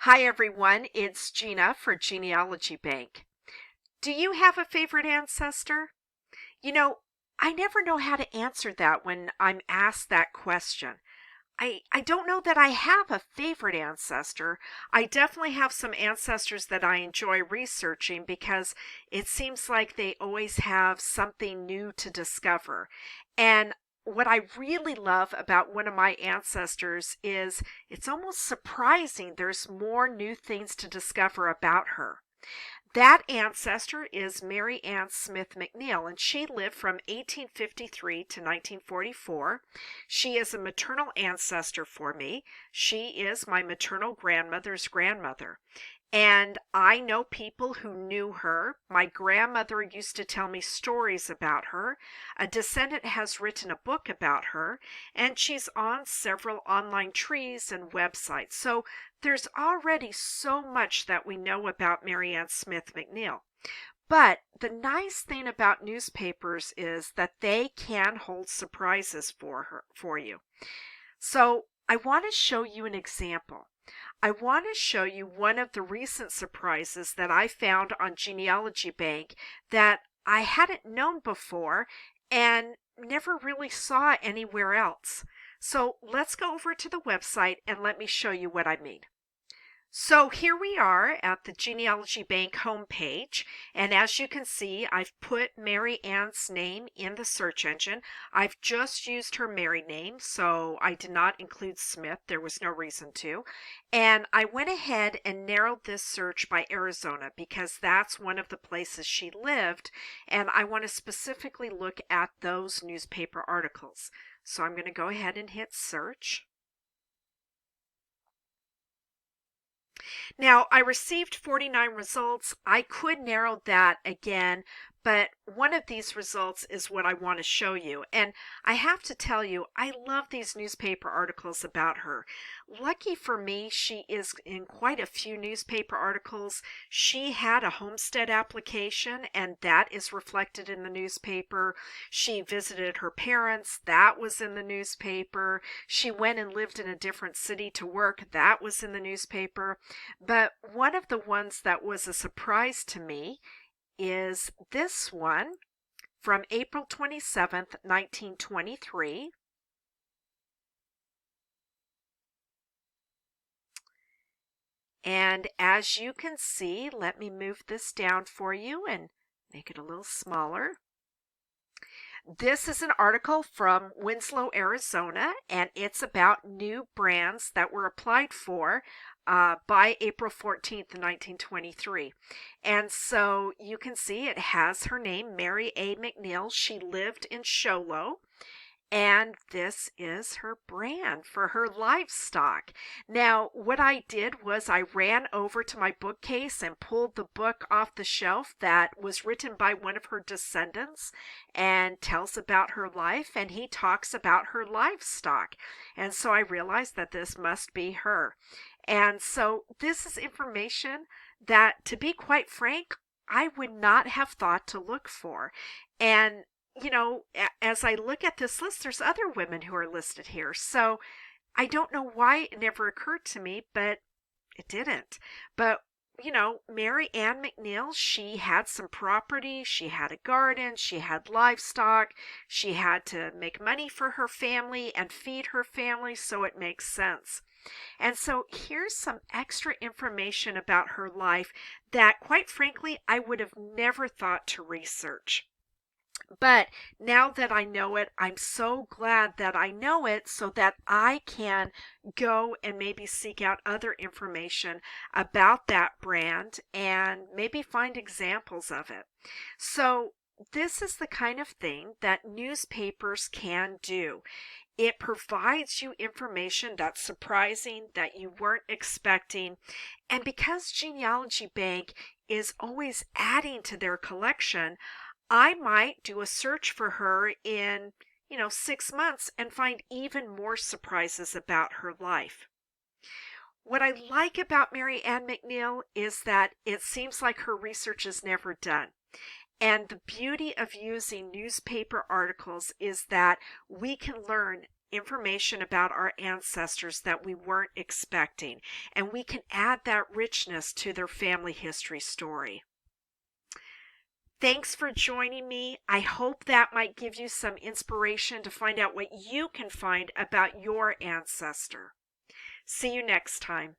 Hi everyone, it's Gena for Genealogy Bank. Do you have a favorite ancestor? You know, I never know how to answer that when I'm asked that question. I don't know that I have a favorite ancestor. I definitely have some ancestors that I enjoy researching because it seems like they always have something new to discover. And what I really love about one of my ancestors is it's almost surprising there's more new things to discover about her. That ancestor is Mary Ann Smith McNeil, and she lived from 1853 to 1944. She is a maternal ancestor for me. She is my maternal grandmother's grandmother. And I know people who knew her. My grandmother used to tell me stories about her. A descendant has written a book about her, and she's on several online trees and websites. So there's already so much that we know about Mary Ann Smith McNeil. But the nice thing about newspapers is that they can hold surprises for you. So I want to show you an example. I want to show you one of the recent surprises that I found on Genealogy Bank that I hadn't known before and never really saw anywhere else. So let's go over to the website and let me show you what I mean. So here we are at the Genealogy Bank homepage, and as you can see, I've put Mary Ann's name in the search engine. I've just used her married name, so I did not include Smith. There was no reason to. And I went ahead and narrowed this search by Arizona because that's one of the places she lived, and I want to specifically look at those newspaper articles. So I'm going to go ahead and hit search. Now, I received 49 results. I could narrow that again, but one of these results is what I want to show you. And I have to tell you, I love these newspaper articles about her. Lucky for me, she is in quite a few newspaper articles. She had a homestead application, and that is reflected in the newspaper. She visited her parents. That was in the newspaper. She went and lived in a different city to work. That was in the newspaper. But one of the ones that was a surprise to me is this one from April 27th, 1923. And as you can see, let me move this down for you and make it a little smaller. This is an article from Winslow, Arizona, and it's about new brands that were applied for by April 14th, 1923. And so you can see it has her name, Mary A. McNeil. She lived in Show Low. And this is her brand for her livestock. Now, what I did was I ran over to my bookcase and pulled the book off the shelf that was written by one of her descendants and tells about her life, and he talks about her livestock. And so I realized that this must be her. And so this is information that, to be quite frank, I would not have thought to look for. And as I look at this list, there's other women who are listed here. So I don't know why it never occurred to me, but it didn't. But, Mary Ann McNeil, she had some property, she had a garden, she had livestock, she had to make money for her family and feed her family, so it makes sense. And so here's some extra information about her life that, quite frankly, I would have never thought to research. But now that I know it, I'm so glad that I know it so that I can go and maybe seek out other information about that brand and maybe find examples of it. So this is the kind of thing that newspapers can do. It provides you information that's surprising, that you weren't expecting. And because Genealogy Bank is always adding to their collection, I might do a search for her in, 6 months and find even more surprises about her life. What I like about Mary Ann McNeil is that it seems like her research is never done. And the beauty of using newspaper articles is that we can learn information about our ancestors that we weren't expecting, and we can add that richness to their family history story. Thanks for joining me. I hope that might give you some inspiration to find out what you can find about your ancestor. See you next time.